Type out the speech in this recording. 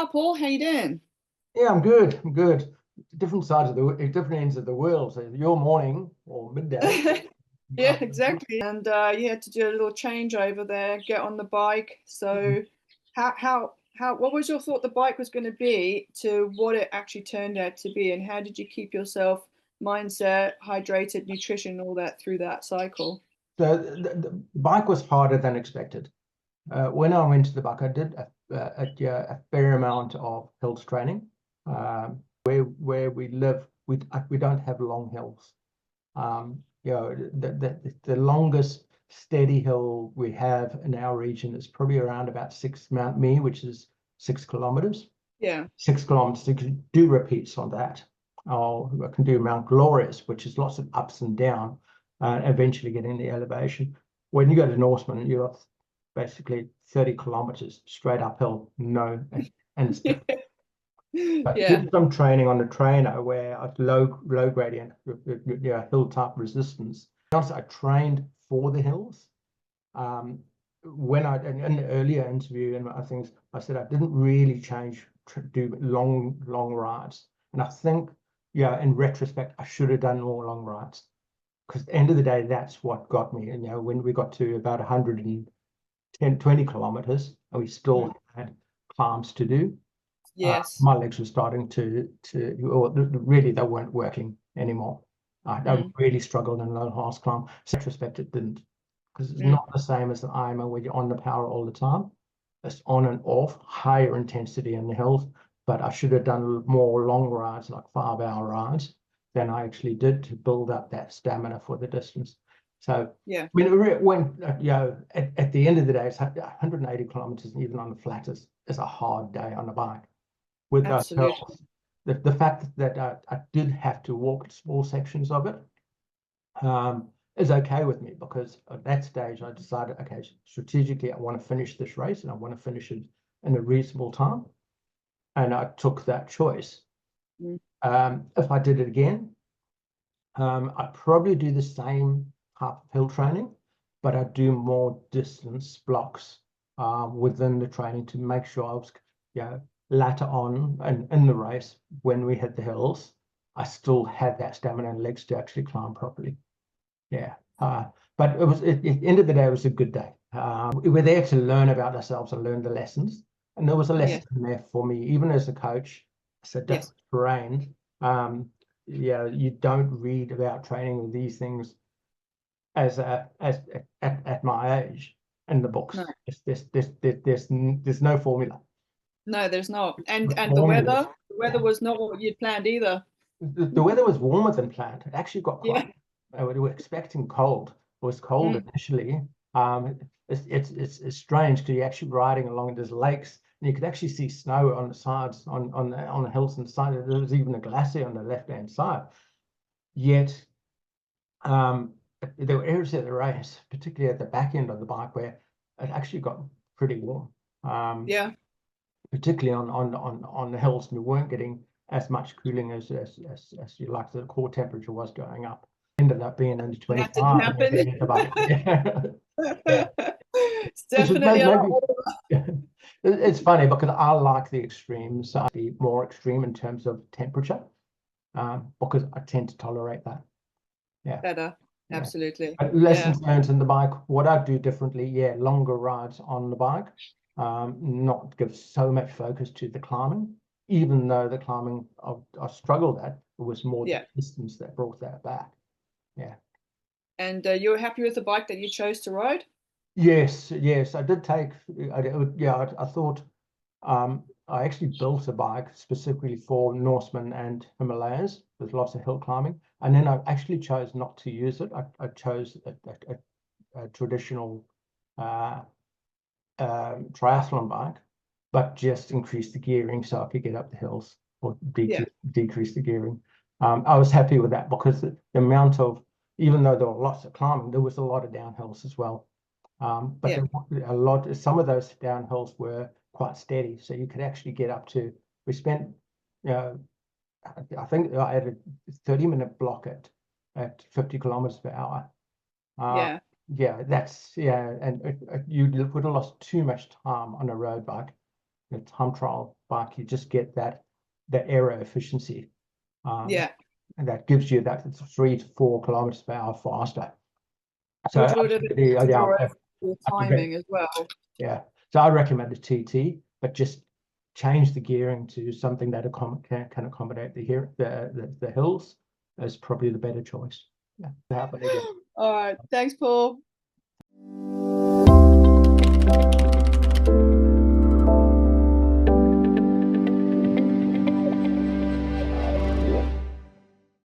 Hi, Paul. How you doing? Yeah, I'm good. I'm good. Different sides of the different ends of the world. So your morning or midday. Yeah, exactly. And you had to do a little changeover there, get on the bike. So, what was your thought the bike was going to be to what it actually turned out to be, and how did you keep yourself mindset, hydrated, nutrition, all that through that cycle? So the bike was harder than expected. When I went to the bike, I did a fair amount of hills training. Where we live, we don't have long hills. The longest steady hill we have in our region is probably around about Mount Me, which is 6 kilometers. Yeah. 6 kilometers. You can do repeats on that. I can do Mount Glorious, which is lots of ups and down, eventually getting the elevation. When you go to Norseman, you're basically 30 kilometers straight uphill, and it's different. But Yeah. did some training on the trainer where at low gradient, hill type resistance. I trained for the hills. When I in an earlier interview and I think I said I didn't really do long rides, and I think in retrospect I should have done more long rides because at the end of the day that's what got me. And when we got to about 110 20 kilometers and we still had climbs to do, Yes. my legs were starting or really they weren't working anymore. I Mm. really struggled in low horse climb. In retrospect, it didn't, because it's Mm. not the same as an Ironman where you're on the power all the time. It's on and off, higher intensity in the hills. But I should have done more long rides, like 5-hour rides, than I actually did to build up that stamina for the distance. So Yeah. I mean, at the end of the day, it's 180 kilometers, even on the flat is a hard day on a bike with those Absolutely. hills. The fact that I did have to walk small sections of it is okay with me, because at that stage I decided, okay, strategically I want to finish this race and I want to finish it in a reasonable time, and I took that choice. Mm. If I did it again, I'd probably do the same type of hill training, but I'd do more distance blocks within the training to make sure I was, later on and in the race when we hit the hills, I still had that stamina and legs to actually climb properly. Yeah. But at the end of the day, it was a good day. We were there to learn about ourselves and learn the lessons. And there was a lesson Yes. in there for me, even as a coach. It's a Yes. different terrain. You don't read about training with these things at my age in the books. No. There's no formula. No, there's not. The And the formula. weather, the weather was not what you'd planned either. The weather was warmer than planned. It actually got quite. Yeah. We were expecting cold. It was cold Mm. initially. It's strange because you're actually riding along these lakes and you could actually see snow on the sides, on the hills and the side. There was even a glacier on the left hand side. Yet um, there were areas of the race, particularly at the back end of the bike, where it actually got pretty warm. Yeah. Particularly on the hills, and you weren't getting as much cooling as you like. The core temperature was going up. Ended up being in the That didn't 25 and you're happen. getting the bike. Yeah. It's Which is definitely a lot maybe warmer. it's funny because I like the extremes. I be more extreme in terms of temperature, because I tend to tolerate that. Yeah, Better. yeah. Absolutely. But Yeah. lessons learned in the bike, what I do differently, longer rides on the bike, not give so much focus to the climbing, even though the climbing I struggled at, it was more the Yeah. distance that brought that back. Yeah. And you were happy with the bike that you chose to ride? Yes, I did take, I thought, I actually built a bike specifically for Norseman and Himalayas with lots of hill climbing. And then I actually chose not to use it. I chose a traditional uh, triathlon bike, but just increase the gearing so I could get up the hills or Yeah. decrease the gearing. I was happy with that because the amount of, even though there were lots of climbing, there was a lot of downhills as well. But Yeah. some of those downhills were quite steady, so you could actually get up to. We spent, you know, I think I had a 30-minute block at 50 kilometers per hour. Uh, Yeah. and you would have lost too much time on a road bike a time trial bike, you just get that aero efficiency. Yeah. And that gives you that 3 to 4 kilometers per hour faster. So Which would have your timing as well. Yeah. So I recommend a TT, but just change the gearing to something that can accommodate the hills is probably the better choice. Yeah. All right. Thanks, Paul.